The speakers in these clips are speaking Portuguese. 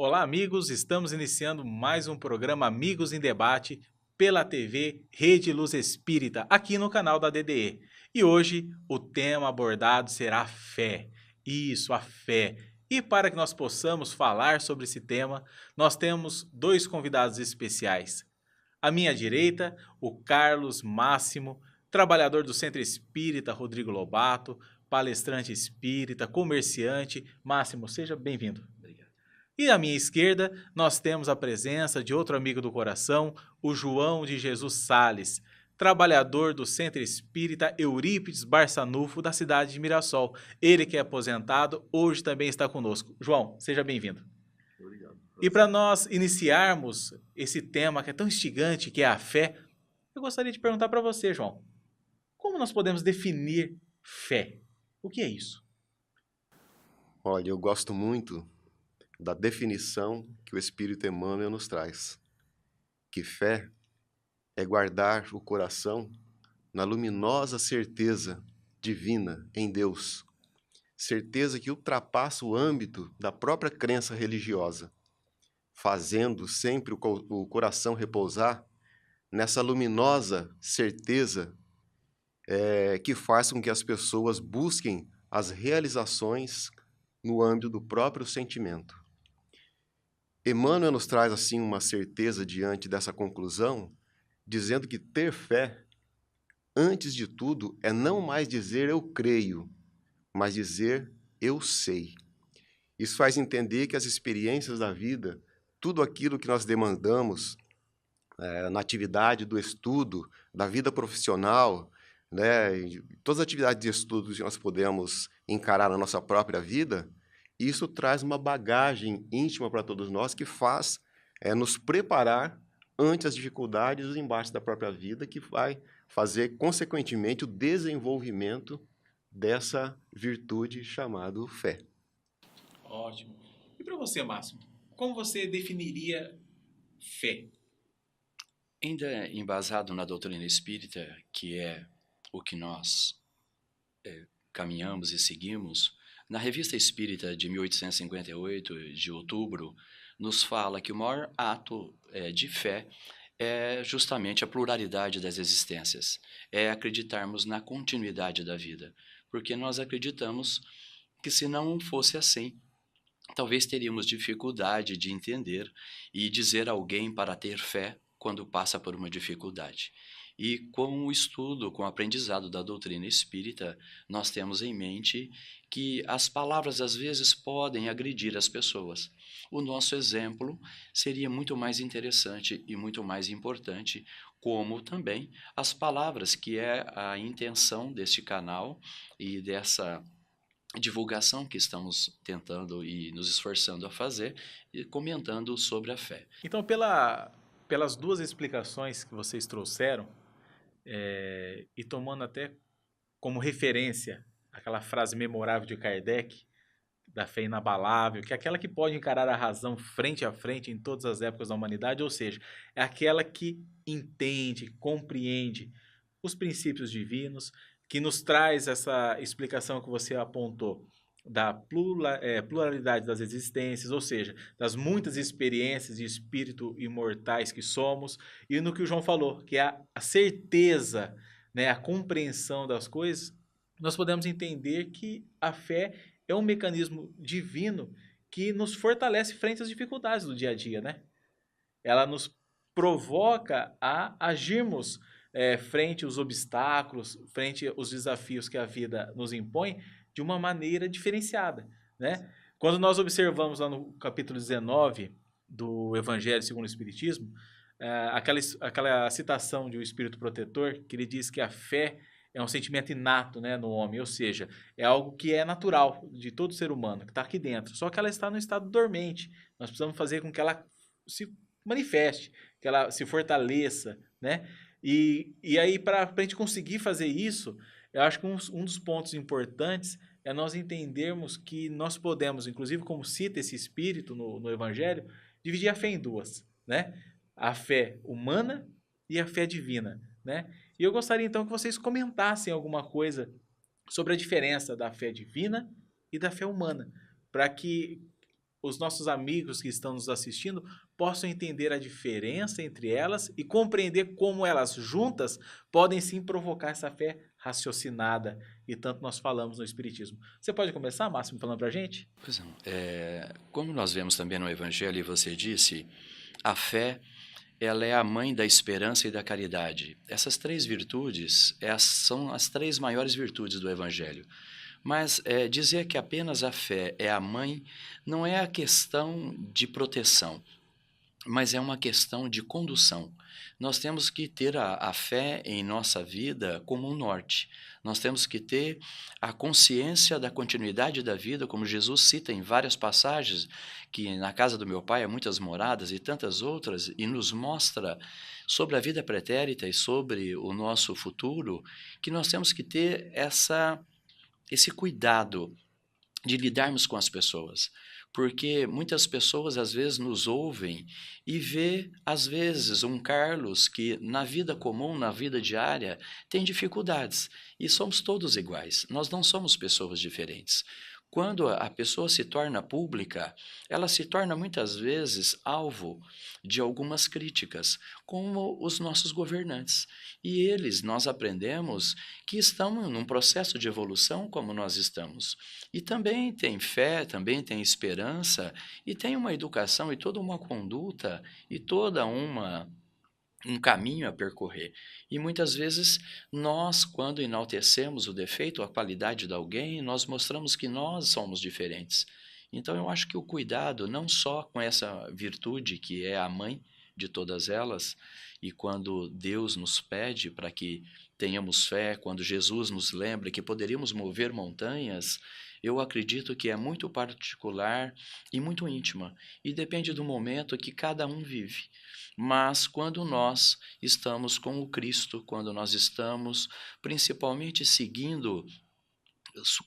Olá, amigos! Estamos iniciando mais um programa Amigos em Debate pela TV Rede Luz Espírita, aqui no canal da DDE. E hoje o tema abordado será a fé. Isso, a fé. E para que nós possamos falar sobre esse tema, nós temos dois convidados especiais. À minha direita, o Carlos Máximo, trabalhador do Centro Espírita Rodrigo Lobato, palestrante espírita, comerciante. Máximo, seja bem-vindo. E à minha esquerda, nós temos a presença de outro amigo do coração, o João de Jesus Sales, trabalhador do Centro Espírita Eurípides Barçanufo, da cidade de Mirassol. Ele que é aposentado, hoje também está conosco. João, seja bem-vindo. Obrigado. E para nós iniciarmos esse tema que é tão instigante, que é a fé, eu gostaria de perguntar para você, João, como nós podemos definir fé? O que é isso? Olha, eu gosto muito da definição que o Espírito Emmanuel nos traz, que fé é guardar o coração na luminosa certeza divina em Deus, certeza que ultrapassa o âmbito da própria crença religiosa, fazendo sempre o coração repousar nessa luminosa certeza que faz com que as pessoas busquem as realizações no âmbito do próprio sentimento. Emmanuel nos traz assim uma certeza diante dessa conclusão, dizendo que ter fé, antes de tudo, é não mais dizer eu creio, mas dizer eu sei. Isso faz entender que as experiências da vida, tudo aquilo que nós demandamos na atividade do estudo, da vida profissional, né, todas as atividades de estudo que nós podemos encarar na nossa própria vida, isso traz uma bagagem íntima para todos nós que faz nos preparar ante as dificuldades e os embates da própria vida, que vai fazer, consequentemente, o desenvolvimento dessa virtude chamada fé. Ótimo. E para você, Máximo, como você definiria fé? Ainda embasado na doutrina espírita, que é o que nós caminhamos e seguimos, na Revista Espírita de 1858, de outubro, nos fala que o maior ato de fé é justamente a pluralidade das existências, é acreditarmos na continuidade da vida, porque nós acreditamos que se não fosse assim, talvez teríamos dificuldade de entender e dizer a alguém para ter fé quando passa por uma dificuldade. E com o estudo, com o aprendizado da doutrina espírita, nós temos em mente que as palavras às vezes podem agredir as pessoas. O nosso exemplo seria muito mais interessante e muito mais importante, como também as palavras, que é a intenção deste canal e dessa divulgação que estamos tentando e nos esforçando a fazer, e comentando sobre a fé. Então, pelas duas explicações que vocês trouxeram, e tomando até como referência aquela frase memorável de Kardec, da fé inabalável, que é aquela que pode encarar a razão frente a frente em todas as épocas da humanidade, ou seja, é aquela que entende, compreende os princípios divinos, que nos traz essa explicação que você apontou da pluralidade das existências, ou seja, das muitas experiências de espírito imortais que somos, e no que o João falou, que é a certeza, né, a compreensão das coisas, nós podemos entender que a fé é um mecanismo divino que nos fortalece frente às dificuldades do dia a dia, né? Ela nos provoca a agirmos frente aos obstáculos, frente aos desafios que a vida nos impõe de uma maneira diferenciada, né? Quando nós observamos lá no capítulo 19 do Evangelho segundo o Espiritismo, aquela citação de um espírito protetor, que ele diz que a fé é um sentimento inato, né, no homem, ou seja, é algo que é natural de todo ser humano, que está aqui dentro, só que ela está no estado dormente. Nós precisamos fazer com que ela se manifeste, que ela se fortaleça, né? E aí, para a gente conseguir fazer isso, eu acho que um dos pontos importantes é nós entendermos que nós podemos, inclusive como cita esse espírito no Evangelho, dividir a fé em duas, né? A fé humana e a fé divina, né? E eu gostaria então que vocês comentassem alguma coisa sobre a diferença da fé divina e da fé humana, para que os nossos amigos que estão nos assistindo possam entender a diferença entre elas e compreender como elas juntas podem sim provocar essa fé raciocinada e tanto nós falamos no Espiritismo. Você pode começar, Máximo, falando para a gente? Pois não. Como nós vemos também no Evangelho, e você disse, a fé, ela é a mãe da esperança e da caridade. Essas três virtudes são as três maiores virtudes do Evangelho. Mas dizer que apenas a fé é a mãe não é a questão de proteção, mas é uma questão de condução. Nós temos que ter a fé em nossa vida como um norte. Nós temos que ter a consciência da continuidade da vida, como Jesus cita em várias passagens, que na casa do meu pai há muitas moradas e tantas outras, e nos mostra sobre a vida pretérita e sobre o nosso futuro, que nós temos que ter esse cuidado de lidarmos com as pessoas, porque muitas pessoas às vezes nos ouvem e vê às vezes um Carlos que na vida comum, na vida diária, tem dificuldades e somos todos iguais, nós não somos pessoas diferentes. Quando a pessoa se torna pública, ela se torna muitas vezes alvo de algumas críticas, como os nossos governantes. E nós aprendemos que estão num processo de evolução como nós estamos. E também tem fé, também tem esperança, e tem uma educação e toda uma conduta e toda um caminho a percorrer. E muitas vezes nós, quando enaltecemos o defeito, a qualidade de alguém, nós mostramos que nós somos diferentes. Então eu acho que o cuidado, não só com essa virtude que é a mãe de todas elas, e quando Deus nos pede para que tenhamos fé, quando Jesus nos lembra que poderíamos mover montanhas, eu acredito que é muito particular e muito íntima, e depende do momento que cada um vive. Mas quando nós estamos com o Cristo, quando nós estamos principalmente seguindo,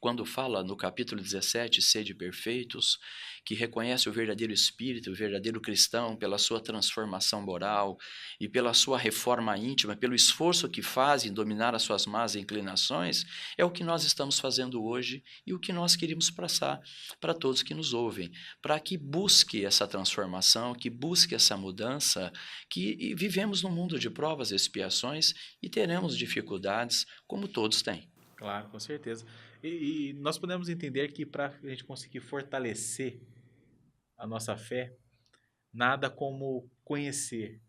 quando fala no capítulo 17, sede perfeitos, que reconhece o verdadeiro espírito, o verdadeiro cristão, pela sua transformação moral e pela sua reforma íntima, pelo esforço que faz em dominar as suas más inclinações, é o que nós estamos fazendo hoje e o que nós queríamos passar para todos que nos ouvem, para que busque essa transformação, que busque essa mudança, que vivemos num mundo de provas e expiações e teremos dificuldades como todos têm. Claro, com certeza. E nós podemos entender que para a gente conseguir fortalecer a nossa fé, nada como conhecer,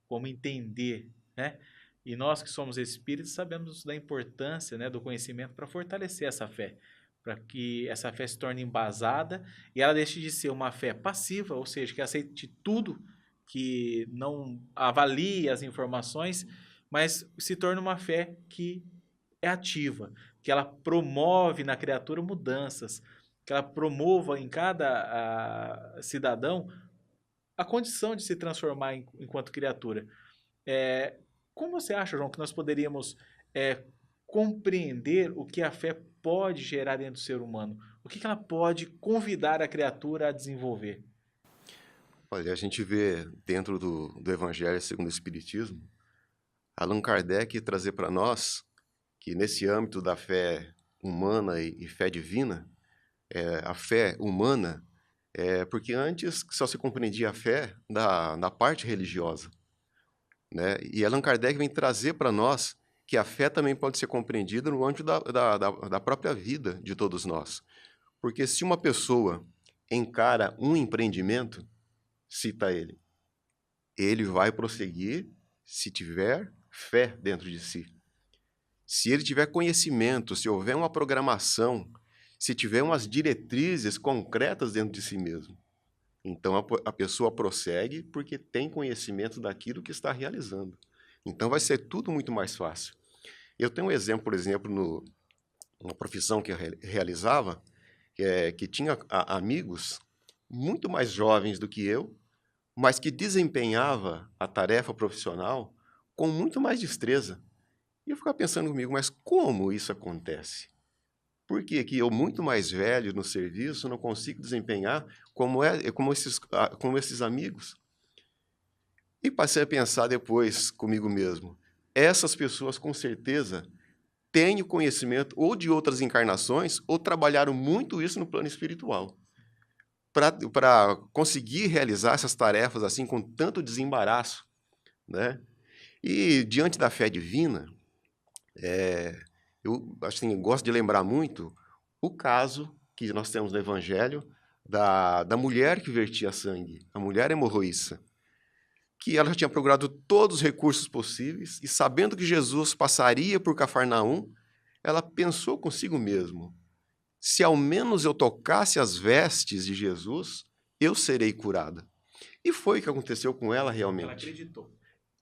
como entender, né? E nós que somos espíritos sabemos da importância, né, do conhecimento para fortalecer essa fé, para que essa fé se torne embasada e ela deixe de ser uma fé passiva, ou seja, que aceite tudo, que não avalie as informações, mas se torne uma fé que é ativa, que ela promove na criatura mudanças, que ela promova em cada cidadão a condição de se transformar enquanto criatura. Como você acha, João, que nós poderíamos compreender o que a fé pode gerar dentro do ser humano? O que ela pode convidar a criatura a desenvolver? Olha, a gente vê dentro do Evangelho segundo o Espiritismo, Allan Kardec trazer para nós que nesse âmbito da fé humana e fé divina, a fé humana, porque antes só se compreendia a fé na parte religiosa, né? E Allan Kardec vem trazer para nós que a fé também pode ser compreendida no âmbito da própria vida de todos nós. Porque se uma pessoa encara um empreendimento, cita ele vai prosseguir se tiver fé dentro de si. Se ele tiver conhecimento, se houver uma programação, se tiver umas diretrizes concretas dentro de si mesmo. Então, a pessoa prossegue porque tem conhecimento daquilo que está realizando. Então, vai ser tudo muito mais fácil. Eu tenho um exemplo, por exemplo, numa profissão que eu realizava, que tinha amigos muito mais jovens do que eu, mas que desempenhava a tarefa profissional com muito mais destreza. E eu ficava pensando comigo, mas como isso acontece? Por que eu, muito mais velho no serviço, não consigo desempenhar como esses amigos? E passei a pensar depois comigo mesmo. Essas pessoas, com certeza, têm o conhecimento ou de outras encarnações ou trabalharam muito isso no plano espiritual. para conseguir realizar essas tarefas assim com tanto desembaraço, né? E diante da fé divina, eu assim, gosto de lembrar muito o caso que nós temos no Evangelho da mulher que vertia sangue, a mulher hemorroíça, que ela já tinha procurado todos os recursos possíveis e, sabendo que Jesus passaria por Cafarnaum, ela pensou consigo mesmo: se ao menos eu tocasse as vestes de Jesus, eu serei curada. E foi o que aconteceu com ela realmente. Ela acreditou.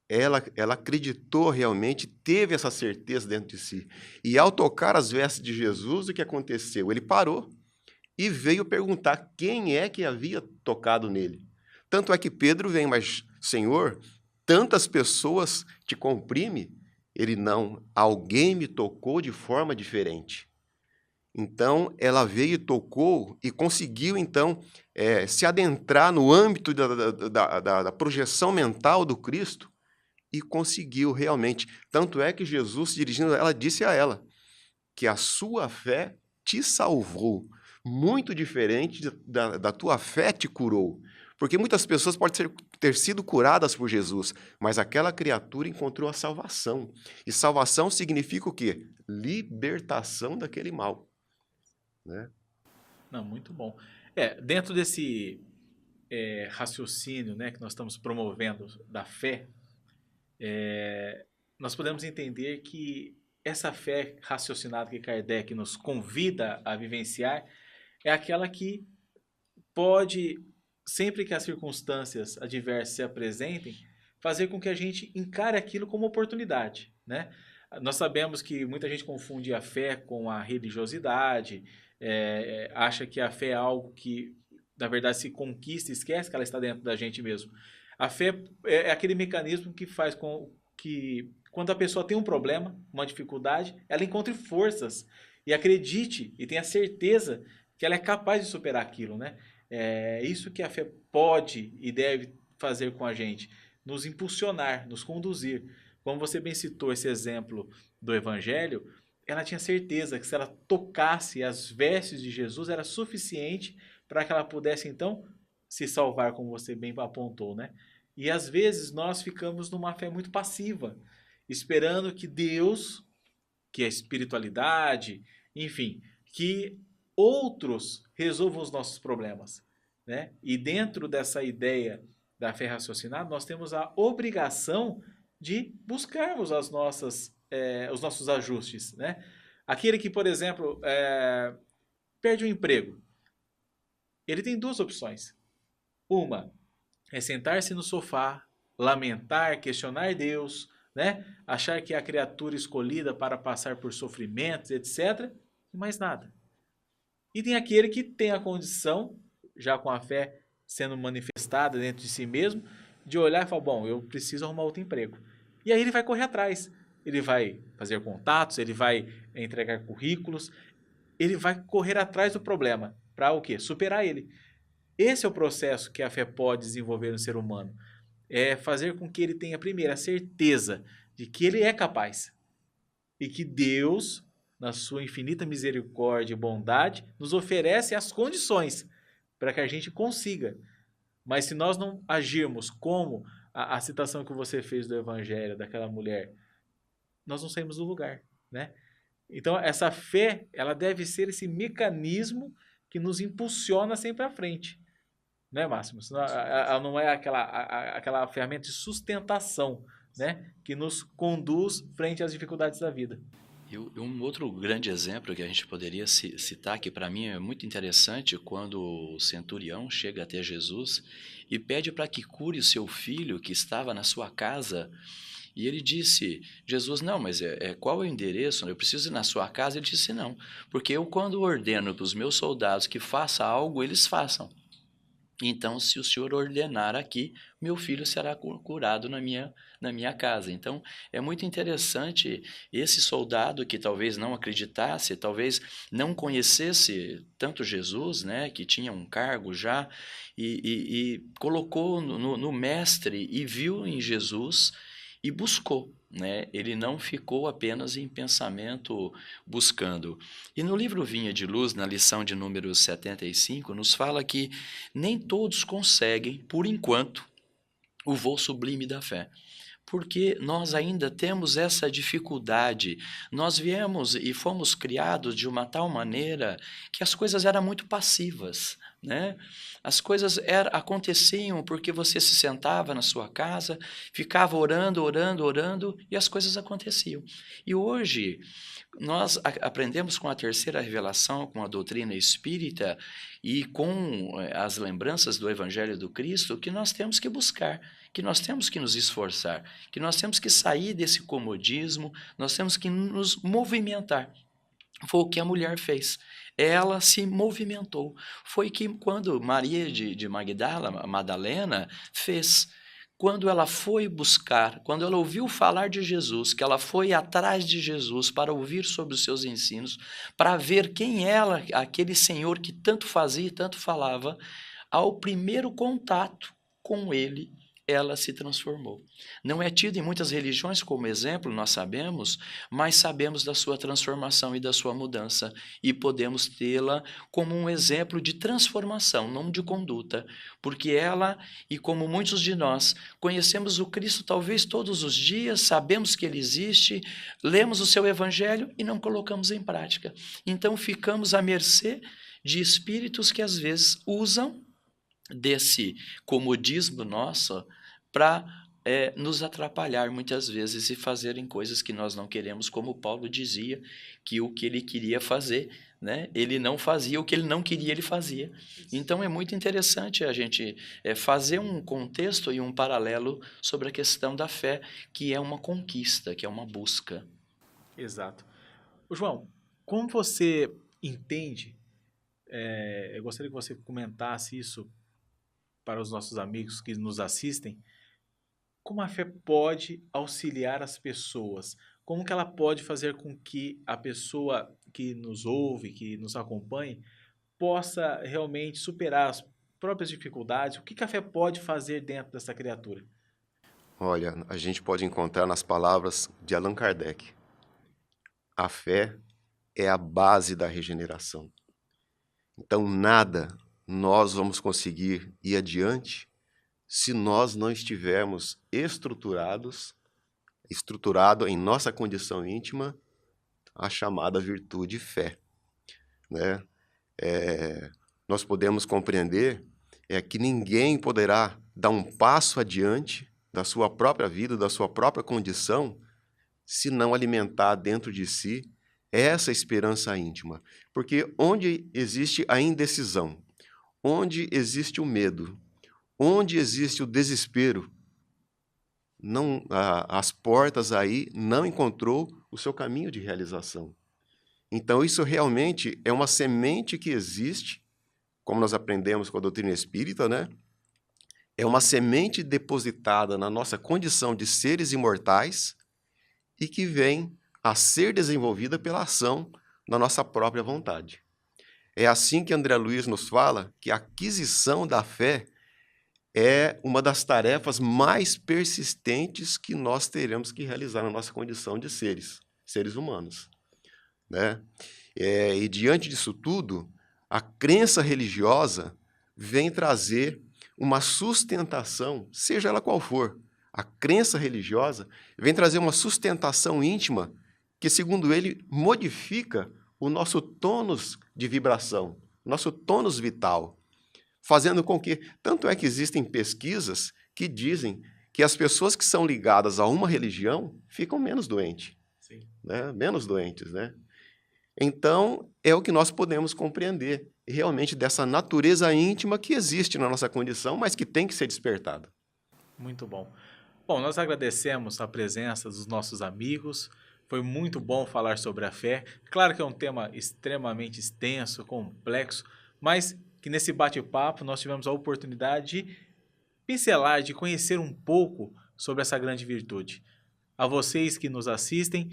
Ela acreditou realmente, teve essa certeza dentro de si. E ao tocar as vestes de Jesus, o que aconteceu? Ele parou e veio perguntar quem é que havia tocado nele. Tanto é que Pedro vem, mas, Senhor, tantas pessoas te comprimem? Ele, não, alguém me tocou de forma diferente. Então, ela veio e tocou e conseguiu, então, se adentrar no âmbito da projeção mental do Cristo e conseguiu realmente. Tanto é que Jesus, se dirigindo a ela, disse a ela que a sua fé te salvou. Muito diferente da tua fé te curou. Porque muitas pessoas podem ter sido curadas por Jesus, mas aquela criatura encontrou a salvação. E salvação significa o quê? Libertação daquele mal. Né? Não, muito bom. Dentro desse raciocínio, né, que nós estamos promovendo da fé, nós podemos entender que essa fé raciocinada que Kardec nos convida a vivenciar é aquela que pode, sempre que as circunstâncias adversas se apresentem, fazer com que a gente encare aquilo como oportunidade, né? Nós sabemos que muita gente confunde a fé com a religiosidade, acha que a fé é algo que, na verdade, se conquista e esquece que ela está dentro da gente mesmo. A fé é aquele mecanismo que faz com que, quando a pessoa tem um problema, uma dificuldade, ela encontre forças e acredite e tenha certeza que ela é capaz de superar aquilo, né? É isso que a fé pode e deve fazer com a gente, nos impulsionar, nos conduzir. Como você bem citou esse exemplo do Evangelho, ela tinha certeza que se ela tocasse as vestes de Jesus era suficiente para que ela pudesse então se salvar, como você bem apontou, né? E às vezes nós ficamos numa fé muito passiva, esperando que Deus, que é a espiritualidade, enfim, que outros resolvam os nossos problemas, né? E dentro dessa ideia da fé raciocinada, nós temos a obrigação de buscarmos os nossos ajustes, né? Aquele que, por exemplo, perde o emprego, ele tem duas opções. Uma é sentar-se no sofá, lamentar, questionar Deus, né? Achar que é a criatura escolhida para passar por sofrimentos, etc. E mais nada. E tem aquele que tem a condição, já com a fé sendo manifestada dentro de si mesmo, de olhar e falar, bom, eu preciso arrumar outro emprego. E aí ele vai correr atrás. Ele vai fazer contatos, ele vai entregar currículos, ele vai correr atrás do problema. Para o quê? Superar ele. Esse é o processo que a fé pode desenvolver no ser humano. É fazer com que ele tenha, primeiro, a certeza de que ele é capaz. E que Deus, na sua infinita misericórdia e bondade, nos oferece as condições para que a gente consiga. Mas se nós não agirmos como a citação que você fez do Evangelho, daquela mulher, nós não saímos do lugar, né? Então, essa fé, ela deve ser esse mecanismo que nos impulsiona sempre à frente. Né, Máximo? Ela não é aquela ferramenta de sustentação, né, que nos conduz frente às dificuldades da vida. E um outro grande exemplo que a gente poderia citar, que para mim é muito interessante, quando o centurião chega até Jesus e pede para que cure o seu filho que estava na sua casa. E ele disse, Jesus, não, mas qual é o endereço? Eu preciso ir na sua casa? Ele disse, não, porque eu quando ordeno para os meus soldados que façam algo, eles façam. Então, se o Senhor ordenar aqui, meu filho será curado na minha casa. Então, é muito interessante esse soldado que talvez não acreditasse, talvez não conhecesse tanto Jesus, né, que tinha um cargo já, e colocou no mestre e viu em Jesus, e buscou, né? Ele não ficou apenas em pensamento buscando. E no livro Vinha de Luz, na lição de número 75, nos fala que nem todos conseguem, por enquanto, o voo sublime da fé. Porque nós ainda temos essa dificuldade. Nós viemos e fomos criados de uma tal maneira que as coisas eram muito passivas, né? As coisas aconteciam porque você se sentava na sua casa, ficava orando, orando, orando, e as coisas aconteciam. E hoje nós aprendemos com a terceira revelação, com a doutrina espírita e com as lembranças do Evangelho do Cristo, que nós temos que buscar, que nós temos que nos esforçar, que nós temos que sair desse comodismo, nós temos que nos movimentar. Foi o que a mulher fez. Ela se movimentou. Foi que quando Maria de Magdala, Madalena, fez. Quando ela foi buscar, quando ela ouviu falar de Jesus, que ela foi atrás de Jesus para ouvir sobre os seus ensinos, para ver quem era aquele Senhor que tanto fazia e tanto falava, ao primeiro contato com ele, ela se transformou. Não é tido em muitas religiões como exemplo, nós sabemos, mas sabemos da sua transformação e da sua mudança e podemos tê-la como um exemplo de transformação, não de conduta, porque ela, e como muitos de nós, conhecemos o Cristo talvez todos os dias, sabemos que ele existe, lemos o seu evangelho e não colocamos em prática. Então ficamos à mercê de espíritos que às vezes usam desse comodismo nosso para nos atrapalhar muitas vezes e fazerem coisas que nós não queremos, como Paulo dizia, que o que ele queria fazer, né, ele não fazia, o que ele não queria, ele fazia. Então é muito interessante a gente fazer um contexto e um paralelo sobre a questão da fé, que é uma conquista, que é uma busca. Exato. Ô, João, como você entende, eu gostaria que você comentasse isso para os nossos amigos que nos assistem, como a fé pode auxiliar as pessoas? Como que ela pode fazer com que a pessoa que nos ouve, que nos acompanhe, possa realmente superar as próprias dificuldades? O que a fé pode fazer dentro dessa criatura? Olha, a gente pode encontrar nas palavras de Allan Kardec. A fé é a base da regeneração. Então, nada nós vamos conseguir ir adiante se nós não estivermos estruturado em nossa condição íntima, a chamada virtude fé, né? Nós podemos compreender que ninguém poderá dar um passo adiante da sua própria vida, da sua própria condição, se não alimentar dentro de si essa esperança íntima. Porque onde existe a indecisão, onde existe o medo, onde existe o desespero, as portas aí não encontrou o seu caminho de realização. Então, isso realmente é uma semente que existe, como nós aprendemos com a doutrina espírita, né? É uma semente depositada na nossa condição de seres imortais e que vem a ser desenvolvida pela ação da nossa própria vontade. É assim que André Luiz nos fala que a aquisição da fé é uma das tarefas mais persistentes que nós teremos que realizar na nossa condição de seres humanos, né? E diante disso tudo, a crença religiosa vem trazer uma sustentação, seja ela qual for. A crença religiosa vem trazer uma sustentação íntima que, segundo ele, modifica o nosso tônus de vibração, nosso tônus vital, fazendo com que... Tanto é que existem pesquisas que dizem que as pessoas que são ligadas a uma religião ficam menos doentes. Sim. Né? Menos doentes, né? Então, é o que nós podemos compreender, realmente, dessa natureza íntima que existe na nossa condição, mas que tem que ser despertada. Muito bom. Bom, nós agradecemos a presença dos nossos amigos. Foi muito bom falar sobre a fé. Claro que é um tema extremamente extenso, complexo, mas que nesse bate-papo nós tivemos a oportunidade de pincelar, de conhecer um pouco sobre essa grande virtude. A vocês que nos assistem,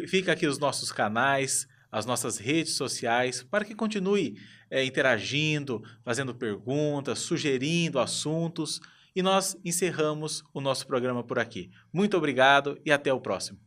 fica aqui os nossos canais, as nossas redes sociais, para que continue interagindo, fazendo perguntas, sugerindo assuntos E nós encerramos o nosso programa por aqui. Muito obrigado e até o próximo.